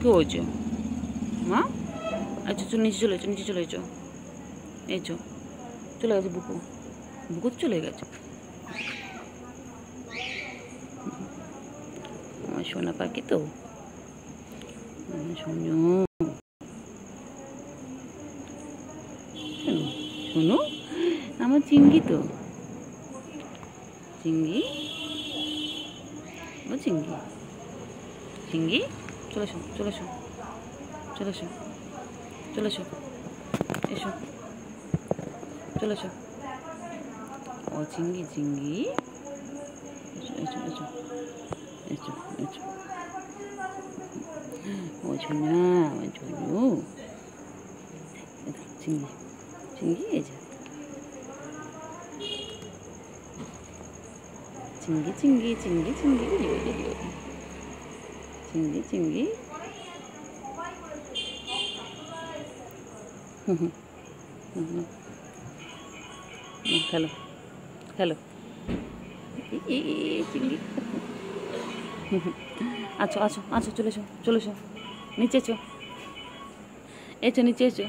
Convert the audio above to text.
কি হয়েছে মা? আচ্ছা চল নিচে চলে এসো, নিচে চলে এসো। এই চলে গেছে বুকু, বুকু চলে গেছে। আমার সোনা পাখি তো, শোনো শোনো, আমার চিঙ্গি তো, চিঙ্গি ও চিঙ্গি, চিঙ্গি চলে এসো, চলে এসো, চলে এসো, চলে এসো, এসো, চলে এসো। ও চিঙ্গি, চিঙ্গি এসো এসো এসো এসো এসো। ও ছোনা, ও ছোনু, চিঙ্গি, চিঙ্গি এই যে চিঙ্গি, চিঙ্গি চিঙ্গি চিঙ্গি চিঙ্গি চিঙ্গি। Hello hello চিঙ্গি। আচ্ছা আচ্ছা আচ্ছা চলে এসো, চলে এসো, নিচে এসো, এসো নিচে এসো।